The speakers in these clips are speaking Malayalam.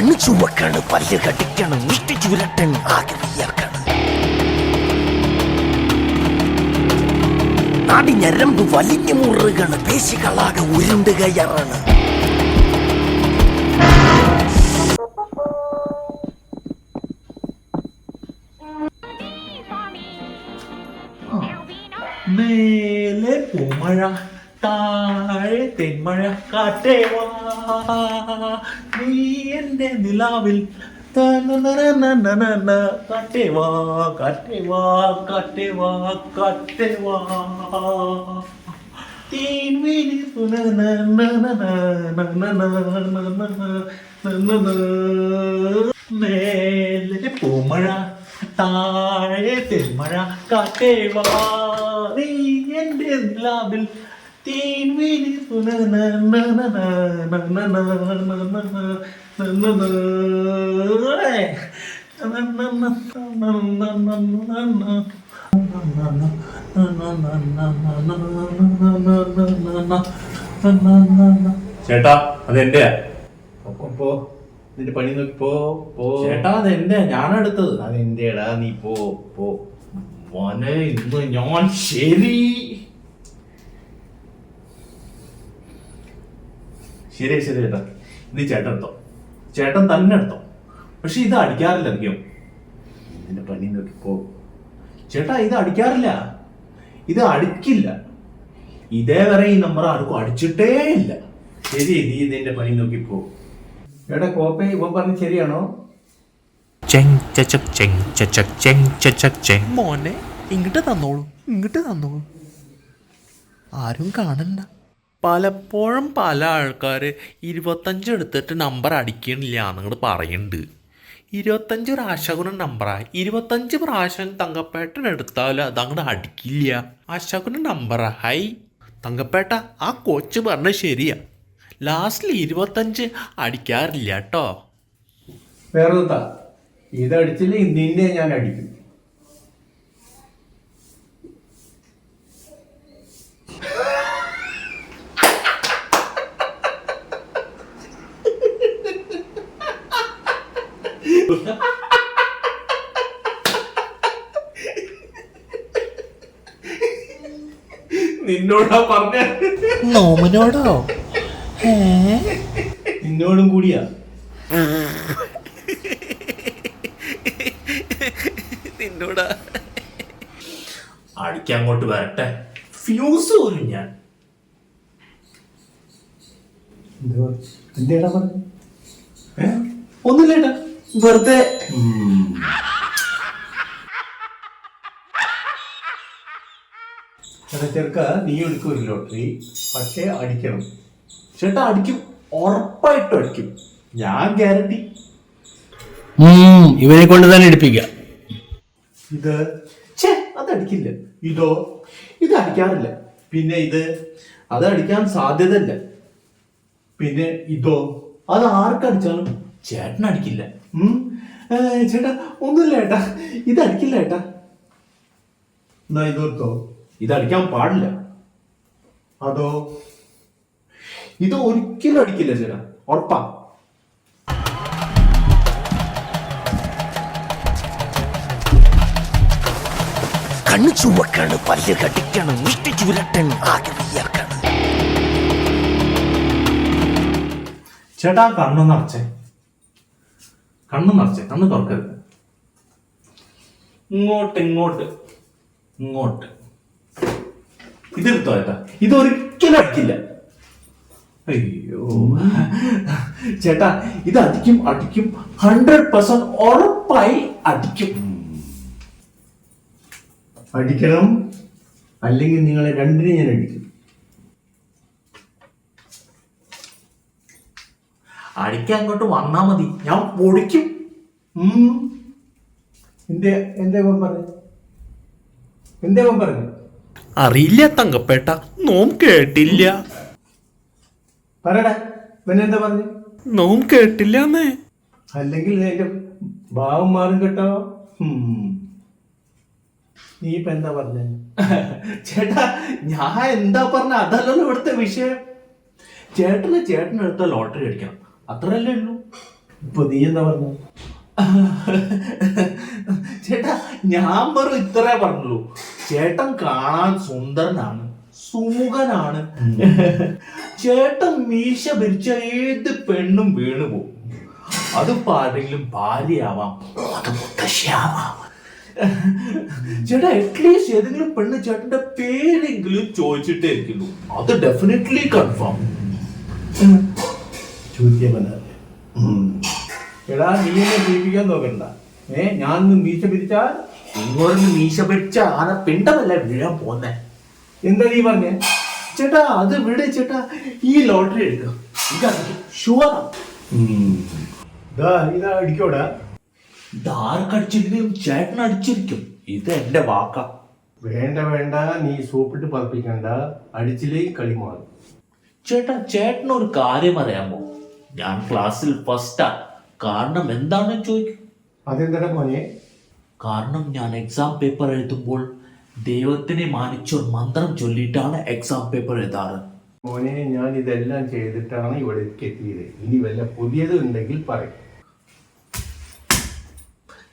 കണ്ണു ചുവക്കാണ്, പല്ല് കടിക്കാണ്, മുഷ്ടി ചുരട്ടൻ ആകെ വിയർക്കാണ്. നാടി ഞരമ്പ് വലിഞ്ഞു മുറുകാണ്, പേശികളാകെ ഉരുണ്ട് കയറാണ്. മേലെ പൂമഴ താഴെ തെന്മഴ കാറ്റേ വാ നീ എന്റെ നിലാവിൽ കാറ്റേ വാ കാറ്റേ വാ കാറ്റേ വാ കാറ്റേ വാ തീൻവിളി മേലെ പൂമഴ താഴെ തെന്മഴ കാറ്റേ വാ നീ എന്റെ നിലാവിൽ തീൻവിളി ചേട്ടാ അതെന്റെയാ. പോ നിന്റെ പണി നോക്കി പോ പോ. ചേട്ടാ അതെന്റെ, ഞാനെടുത്തത്. അതെന്റെടാ, നീ പോ പോ. മോനെ ഇന്ന് ഞാൻ ശരി ശരി ശരി ചേട്ടാ, ഇത് ചേട്ടൻ എടുത്തോ, ചേട്ടൻ തന്നെ എടുത്തോ. പക്ഷെ ഇത് അടിക്കാറില്ല അധികം. നിന്റെ പണി നോക്കി പോ. ചേട്ടാ ഇത് അടിക്കാറില്ല, ഇത് അടിക്കില്ല. ഇതേവരെ ഈ നമ്പർ ആർക്കും അടിച്ചിട്ടേ ഇല്ല. ശരി, നീ നിന്റെ പണി നോക്കി പോ. എടാ കോപ്പേ, ഇവൻ പറഞ്ഞ ശരിയാണോ? മോനെ ഇങ്ങോട്ട് തന്നോളൂ, ഇങ്ങോട്ട് തന്നോളൂ, ആരും കാണണ്ട. പലപ്പോഴും പല ആൾക്കാർ 25 എടുത്തിട്ട് നമ്പർ അടിക്കണില്ല എന്നങ്ങോട്ട് പറയുന്നുണ്ട്. 25 ഒരു ആശകുന നമ്പറാണ്. 25 പ്രാവശ്യം തങ്കപ്പേട്ടൻ എടുത്താലും അതങ്ങോട്ട് അടിക്കില്ല. ആശകുന നമ്പറാ. ഹൈ തങ്കപ്പേട്ട, ആ കോച്ച് പറഞ്ഞത് ശരിയാ. ലാസ്റ്റിൽ 25 അടിക്കാറില്ല കേട്ടോ. വേറെ ഇതടിച്ചില്ല, നിന്നെ ഞാൻ അടിക്കും. നിന്നോടാ പറഞ്ഞ. നോമനോടോ? നിന്നോടും കൂടിയാ. നിന്നോടാ. അടിക്കാൻ അങ്ങോട്ട് വരട്ടെ, ഫ്യൂസ് പോലും ഞാൻ. എന്തേടാ പറഞ്ഞു? ഒന്നുമില്ലേട്ടാ, വെറുതെ. ചെറുക്ക, നീ എടുക്കും ഒരു ലോട്ടറി, പക്ഷേ അടിക്കണം. ചേട്ടാ അടിക്കും, ഉറപ്പായിട്ടും അടിക്കും, ഞാൻ ഗ്യാരണ്ടി. ഇവനെ കൊണ്ട് തന്നെ എടുപ്പിക്കാം. ഇത് അതടിക്കില്ല. ഇതോ? ഇത് അടിക്കാറില്ല. പിന്നെ ഇത്? അത് അടിക്കാൻ സാധ്യതയില്ല. പിന്നെ ഇതോ? അത് ആർക്കടിച്ചാലും ചേട്ടൻ അടിക്കില്ല. ചേട്ടാ ഒന്നുമില്ല ഏട്ടാ, ഇത് അടിക്കില്ല ഏട്ടാ. എന്നാ ഇതോർത്തോ? ഇത് അടിക്കാൻ പാടില്ല. അതോ? ഇത് ഒരിക്കലും അടിക്കില്ല ചേട്ടാ, ഉറപ്പാ. കണ്ണു ചുവക്കാണ്, പല്ല് കടിക്കാണ്, മുഷ്ടി ചുരട്ടൻ ആകെ വിയർക്കാണ്. ചേട്ടാ കണ്ണു നിറച്ചേ, കണ്ണു നിറച്ചേ, കണ്ണു തുറക്കരുത്. ഇങ്ങോട്ട് ഇങ്ങോട്ട് ഇങ്ങോട്ട്. ഇതെടുത്തോ ചേട്ടാ, ഇതൊരിക്കലും അടിക്കില്ല. അയ്യോ ചേട്ടാ, ഇത് അടിക്കും അടിക്കും, 100% ഉറപ്പായി അടിക്കും. അടിക്കണം, അല്ലെങ്കിൽ നിങ്ങളെ രണ്ടിനെ ഞാൻ അടിക്കും. അടിക്കാൻ അങ്ങോട്ട് വന്നാ മതി, ഞാൻ പൊടിക്കും. എന്തേ പറഞ്ഞു? അറിയില്ല തങ്കപ്പേട്ട, നോം കേട്ടില്ല. പറയടാ, പിന്നെന്താ പറഞ്ഞു? നോം കേട്ടില്ലെന്നേ. അല്ലെങ്കിൽ എന്റെ ഭാവം മാറും കേട്ടോ. നീ ഇപ്പൊ എന്താ പറഞ്ഞ? ചേട്ടാ ഞാൻ എന്താ പറഞ്ഞ, അതല്ലല്ലോ ഇവിടുത്തെ വിഷയം. ചേട്ടനെടുത്ത ലോട്ടറി അടിക്കണം, അത്രയല്ലേ ഉള്ളൂ. ഇപ്പൊ നീ എന്താ പറഞ്ഞു? ചേട്ടാ ഞാൻ വെറും ഇത്രേ പറഞ്ഞുള്ളൂ. ചേട്ടൻ കാണാൻ സുന്ദരനാണ്, സുമുഖനാണ്. ചേട്ടൻ മീശ പിരിച്ച ഏത് പെണ്ണും വീണു പോകും. അതിപ്പോ ആരെങ്കിലും ഭാര്യയാവാം, അത് മുത്തശ്ശിയാവാം. ചേട്ടാ അറ്റ്ലീസ്റ്റ് ഏതെങ്കിലും പെണ്ണ് ചേട്ടന്റെ പേരെങ്കിലും ചോദിച്ചിട്ടേ ഇരിക്കുന്നു. അത് ഡെഫിനറ്റ്ലി കൺഫേം. എടാ നീ എന്നെ ജീവിക്കാൻ നോക്കണ്ട. ഞാൻ മീശ പിരിച്ചാൽ ഇങ്ങോട്ട് മീശ പിടിച്ച ആന പിണ്ടമല്ല വീഴാൻ പോന്നെ. എന്താ നീ പറഞ്ഞേ? ചേട്ടാ അത് വിട് ചേട്ടാ, ഈ ലോട്ടറി എടുക്കുക, ഇതറിക്കും ഷുവറാ. ഇതാ അടിക്കോടാ. ഇതാർക്കടിച്ചിരിക്കും? ചേട്ടൻ അടിച്ചിരിക്കും. ഇത് എന്റെ വാക്കാ. വേണ്ട, നീ സോപ്പിട്ട് പതപ്പിക്കണ്ട. അടിച്ചില്ലേ കളി മാറും. ചേട്ടാ ചേട്ടന് ഒരു കാര്യം അറിയാമോ? ഞാൻ ക്ലാസ്സിൽ ഫസ്റ്റാ. കാരണം എന്താണെന്ന് ചോദിക്കും. അതെന്താ മോനെ? കാരണം ഞാൻ എക്സാം പേപ്പർ എഴുതുമ്പോൾ ദൈവത്തിനെ മാനിച്ചൊരു മന്ത്രം ചൊല്ലിയിട്ടാണ് എക്സാം പേപ്പർ എഴുതാറ്. മോനെ ഞാൻ ഇതെല്ലാം ചെയ്തിട്ടാണ് ഇവിടെ എത്തിയത്. ഇനി വല്ല പുതിയത് ഉണ്ടെങ്കിൽ പറയും.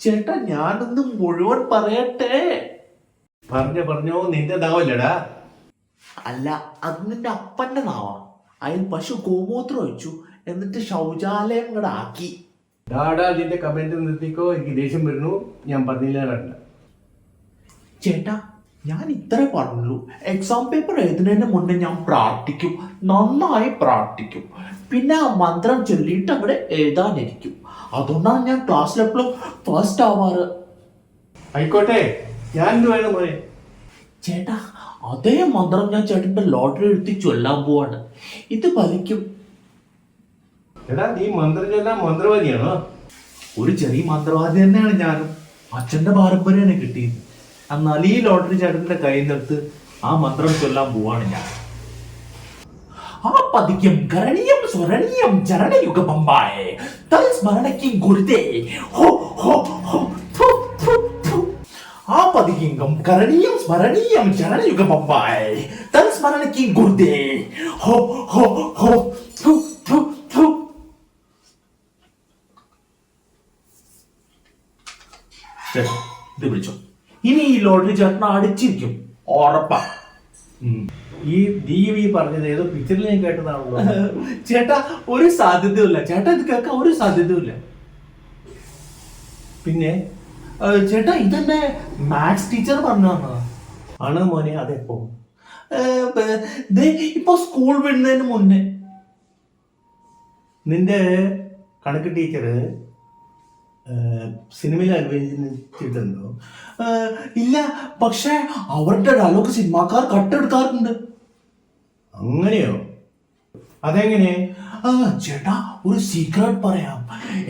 ചേട്ടാ ഞാനൊന്ന് മുഴുവൻ പറയട്ടെ. പറഞ്ഞോ, നിന്റെ നാവല്ലടാ. അല്ല, അത് നിന്റെ അപ്പന്റെ നാവാ. അതിൽ പശു ഗോമൂത്രം ഒഴിച്ചു, എന്നിട്ട് ശൗചാലയം കൂടെ ആക്കി. ഡാടാ അതിന്റെ കമന്റ് നിർത്തിക്കോ, എനിക്ക് ദേഷ്യം വരുന്നു. ഞാൻ പറഞ്ഞില്ല. ചേട്ടാ ഞാൻ ഇത്ര പറഞ്ഞുള്ളൂ. എക്സാം പേപ്പർ എഴുതുന്നതിന് മുന്നേ ഞാൻ പ്രാർത്ഥിക്കും, നന്നായി പ്രാർത്ഥിക്കും. പിന്നെ ആ മന്ത്രം ചൊല്ലിയിട്ട് അവിടെ എഴുതാനിരിക്കും. അതുകൊണ്ടാണ് ഞാൻ ക്ലാസ്സിലെപ്പോഴും ഫസ്റ്റ് ആവാറ്. ആയിക്കോട്ടെ, ഞാൻ എന്ത് വേണം മോനെ? ചേട്ടാ അതേ മന്ത്രം ഞാൻ ചേട്ടന്റെ ലോട്ടറി എടുത്ത് ചൊല്ലാൻ പോവാണ്. ഇത് ഫലിക്കും. എടാ നീ മന്ത്രം ചൊല്ലാൻ മന്ത്രവാദിയാണോ? ഒരു ചെറിയ മന്ത്രവാദി തന്നെയാണ് ഞാനും. അച്ഛന്റെ പാരമ്പര്യമാണ് കിട്ടിയത്. എന്നാൽ ഈ ലോട്ടറി ചേട്ടന്റെ കയ്യിൽ നിന്നെടുത്ത് ആ മന്ത്രം ചൊല്ലാൻ പോവാണ് ഞാൻ. ആ പതിക്കും കരണീയം സ്വരണീയം ചരണയുഗ പമ്പായേ തൽസ്മരണയ്ക്കും ഗുരുതേ ഹോ ഹോ ഹോ ഥു ഥു ഥു. ആ പതിക്കും കരണീയം സ്മരണീയം ചരണയുഗ പമ്പായേ തൽസ്മരണയ്ക്കും ഗുരുതേ ഹോ ഹോ ഹോ ഥു ഥു ഥു. ഇത് വിളിച്ചോ. ഇനി ഈ ലോട്ടറി ചേട്ടൻ അടിച്ചിരിക്കും, ഉറപ്പാ. ഈ പറഞ്ഞത് ഏതോ പിക്ചറിൽ ഞാൻ കേട്ടതാണല്ലോ. ചേട്ടാ ഒരു സാധ്യതയില്ല. ചേട്ടാ ഇത് കേൾക്കാൻ ഒരു സാധ്യതയില്ല. പിന്നെ ചേട്ടാ ഇതെന്നെ മാത്സ് ടീച്ചർ പറഞ്ഞതാണ്. ആണ് മോനെ? അതെപ്പോ? ഇപ്പൊ സ്കൂൾ വിടുന്നതിന് മുന്നേ. നിന്റെ കണക്ക് ടീച്ചർ സിനിമയിൽ അഭിനയിച്ചിട്ടുണ്ടോ? ഇല്ല, പക്ഷെ അവരുടെ ഡയലോഗ് സിനിമാക്കാർ കട്ടെടുക്കാറുണ്ട്. അങ്ങനെയോ? അതെങ്ങനെ? ചേട്ടാ ഒരു സീക്രട്ട് പറയാം.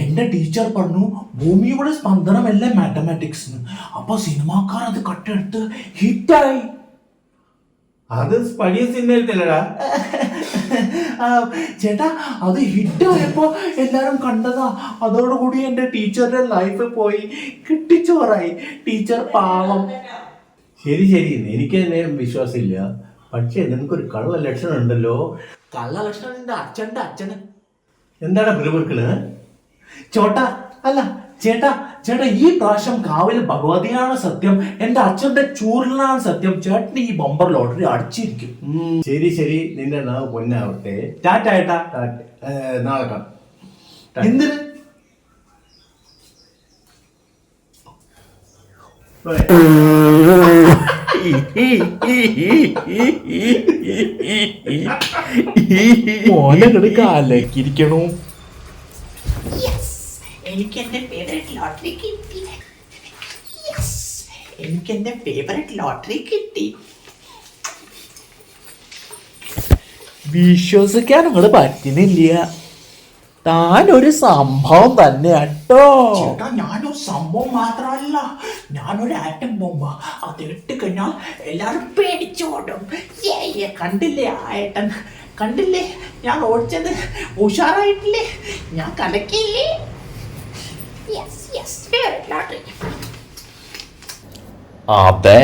എന്റെ ടീച്ചർ പറഞ്ഞു ഭൂമിയുടെ സ്പന്ദനമല്ലേ മാത്തമാറ്റിക്സ്. അപ്പൊ സിനിമാക്കാർ അത് കട്ടെടുത്ത് ഹിറ്റായി. അത് പഴയ സിനിമയിലല്ലടാ. ചേട്ടാ അത് ഹിറ്റായപ്പോ എല്ലാരും കണ്ടതാ. അതോടുകൂടി എന്റെ ടീച്ചറുടെ ലൈഫ് പോയി, കിട്ടിച്ചോറായി. ടീച്ചർ പാവം. ശരി, എനിക്ക് തന്നെ വിശ്വാസമില്ല. പക്ഷേ നിനക്കൊരു കള്ള ലക്ഷണം ഉണ്ടല്ലോ. കള്ള ലക്ഷണം നിന്റെ അച്ഛന്റെ അച്ഛന്. എന്താണ് പിറുപിറുക്കള്? ചോട്ടാ അല്ല ചേട്ടാ ഈ പ്രാവശ്യം കാവിലെ ഭഗവതിയാണ് സത്യം, എന്റെ അച്ഛന്റെ ചൂരലാണ് സത്യം. ചേട്ടൻ ഈ ബമ്പർ ലോട്ടറി അടിച്ചിരിക്കും. ശരി, നിന്റെ നാവ് പൊന്നാവട്ടെ. ടാറ്റ ഏട്ടാ. നാളെ കാണാം. എന്തിന്? മോനങ്ങട് കാലേക്കിരിക്കണു. എനിക്ക് എന്റെ ഫേവറേറ്റ് ലോട്ടറി കിട്ടി. എനിക്ക് എന്റെ ഫേവറേറ്റ് ലോട്ടറി കിട്ടി. വിശ്വസിക്കാൻ അങ്ങോട്ട് പറ്റുന്നില്ല. താനൊരു സംഭവം തന്നെ കേട്ടോ. ചേട്ടാ ഞാനൊരു സംഭവം മാത്രമല്ല, ഞാനൊരു ആറ്റം ബോംബ. അത് ഇട്ട് കഴിഞ്ഞാൽ എല്ലാരും പേടിച്ചോടും. കണ്ടില്ലേ ആ ഏട്ടൻ? കണ്ടില്ലേ ഞാൻ ഓടിച്ചത്? ഉഷാറായിട്ടില്ലേ? ഞാൻ കലക്കിയില്ലേ? അതെ,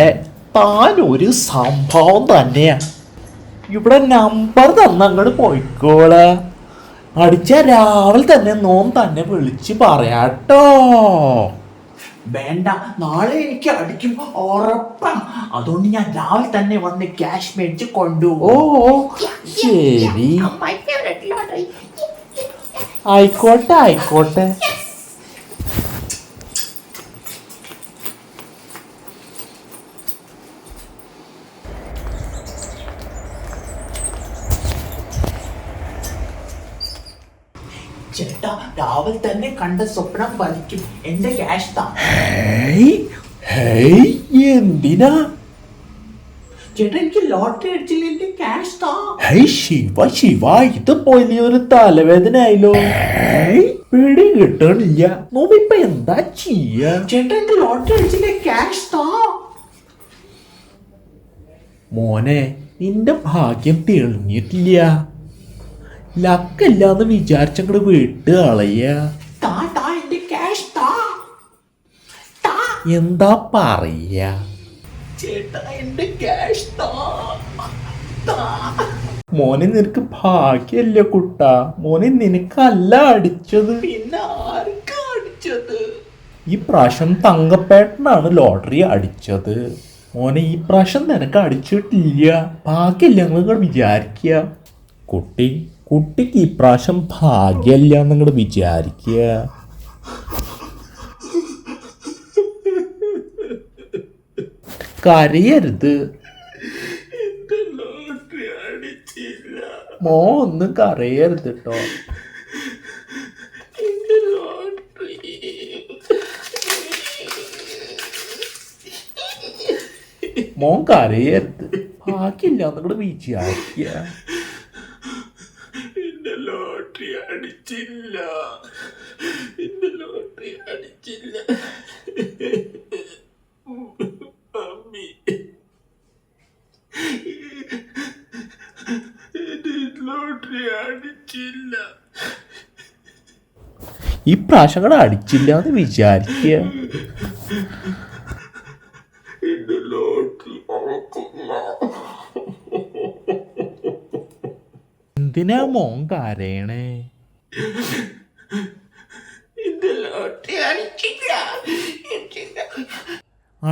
താനൊരു സംഭവം തന്നെയാ. ഇവിടെ നമ്പർ തന്നങ്ങോട്ട് പോയിക്കോളെ. അടിച്ച രാവിലെ തന്നെ നോം തന്നെ വിളിച്ച് പറയാട്ടോ. വേണ്ട, നാളെ എനിക്ക് അടിക്കും ഉറപ്പാണ്. അതുകൊണ്ട് ഞാൻ രാവിലെ തന്നെ വന്ന് ക്യാഷ് മേടിച്ച് കൊണ്ടുപോകും. ശരി, ആയിക്കോട്ടെ ആയിക്കോട്ടെ. ചേട്ടാ, രാവിലെ തന്നെ കണ്ട സ്വപ്നം ഫലിക്കും. എന്റെ ക്യാഷ് താ. എന്തിനാ ചേട്ടാ, എനിക്ക് ലോട്ടറി അടിച്ചില്ല, എന്റെ ക്യാഷ് താ. ശിവ ശിവ, ഇത് പോലെ ഒരു തലവേദന ആയല്ലോ. പിടി കിട്ടണില്ല. നോമിപ്പ എന്താ ചെയ്യാ? ചേട്ടാ, എന്റെ ലോട്ടറി അടിച്ചില്ല, ക്യാഷ് താ. മോനെ, നിന്റെ ഭാഗ്യം തെളിഞ്ഞിട്ടില്ല. ലക്കല്ലാന്ന് വിചാരിച്ചങ്ങട് വിട്ട് കളയ. താ താ, എന്റെ ക്യാഷ് താ. താ എന്താ പറയാ? ചേട്ടാ, എന്റെ ക്യാഷ് താ. താ. മോനെ, നിനക്ക് ഭാഗ്യല്ല കുട്ടാ. മോനെ, നിനക്കല്ല അടിച്ചത്. പിന്നെ ആർക്കാ അടിച്ചത്? ഈ പ്രാവശ്യം തങ്കപ്പേട്ടനാണ് ലോട്ടറി അടിച്ചത്. മോനെ, ഈ പ്രാവശ്യം നിനക്ക് അടിച്ചിട്ടില്ല. ഭാഗ്യല്ല നിങ്ങൾ വിചാരിക്കുക. കുട്ടിക്ക് ഈ പ്രാവശ്യം ഭാഗ്യല്ല നിങ്ങൾ വിചാരിക്കുക. കരയരുത് മോ, ഒന്നും കരയരുത് കേട്ടോ. മോൻ കരയരുത്. ഭാഗ്യല്ല നിങ്ങൾ വിചാരിക്കുക. ലോട്ടറി അടിച്ചില്ല, എന്റെ ലോട്ടറി അടിച്ചില്ല. മമ്മി, ലോട്ടറി അടിച്ചില്ല. ഈ പ്രാവശ്യം കൂടെ അടിച്ചില്ല എന്ന് വിചാരിക്കുക. എന്റെ ലോട്ടറി അടിച്ചില്ല. എന്തിനാ മോൻ കരയണേ? എന്റെ ലോട്ടറി അടിച്ചില്ല.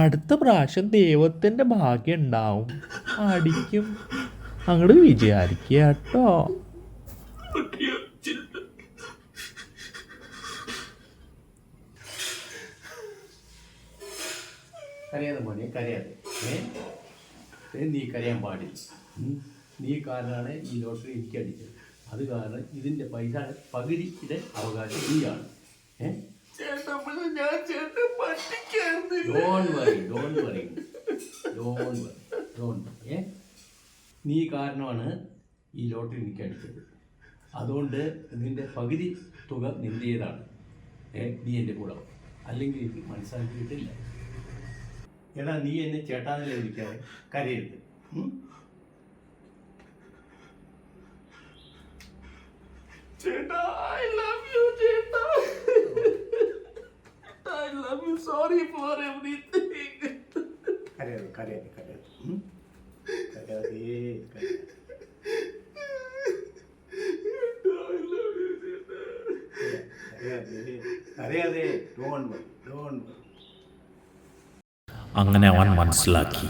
അടുത്ത പ്രാവശ്യം ദൈവത്തിന്റെ ഭാഗ്യം ഉണ്ടാവും, അടിക്കും. അങ്ങോട്ട് വിചാരിക്കുക കേട്ടോ. കരയാതെ മോനെ, കരയാതെ. നീ കരയാൻ പാടില്ല. നീ കാരണമാണ് ഈ ലോട്ടറി എനിക്ക് അടിച്ചത്. അത് കാരണം ഇതിൻ്റെ പൈസ പകുതിയുടെ അവകാശം നീയാണ്. നീ കാരണമാണ് ഈ ലോട്ടറി എനിക്ക് അടിച്ചത്. അതുകൊണ്ട് നിന്റെ പകുതി തുക നിന്റേതാണ്. നീ എൻ്റെ കൂടെ, അല്ലെങ്കിൽ എനിക്ക് മനസ്സിലാക്കിയിട്ടില്ല. എടാ, നീ എന്നെ ചേട്ടാന്നല്ലേ വിളിക്കാതെ, കരയരുത്. ചേട്ടാ, I love you, ചേട്ടാ. I love you. Sorry for everything. കരയാതെ, കരയാതെ, കരയാതെ. കരയാതെ, കരയാതെ. Don't worry. അങ്ങനെ അവൻ മനസ്സിലാക്കി,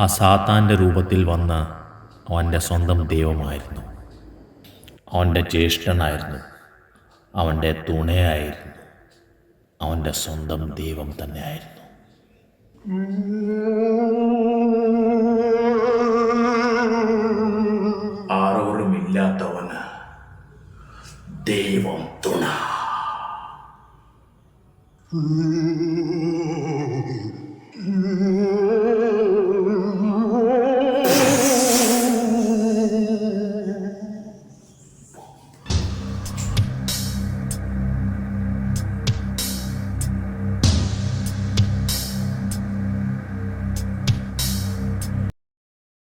ആ സാത്താൻ്റെ രൂപത്തിൽ വന്ന അവൻ്റെ സ്വന്തം ദൈവമായിരുന്നു, അവൻ്റെ ജ്യേഷ്ഠനായിരുന്നു, അവൻ്റെ തുണയായിരുന്നു, അവൻ്റെ സ്വന്തം ദൈവം തന്നെയായിരുന്നു. ആരോരുമില്ലാത്തവന് ദൈവം തുണ.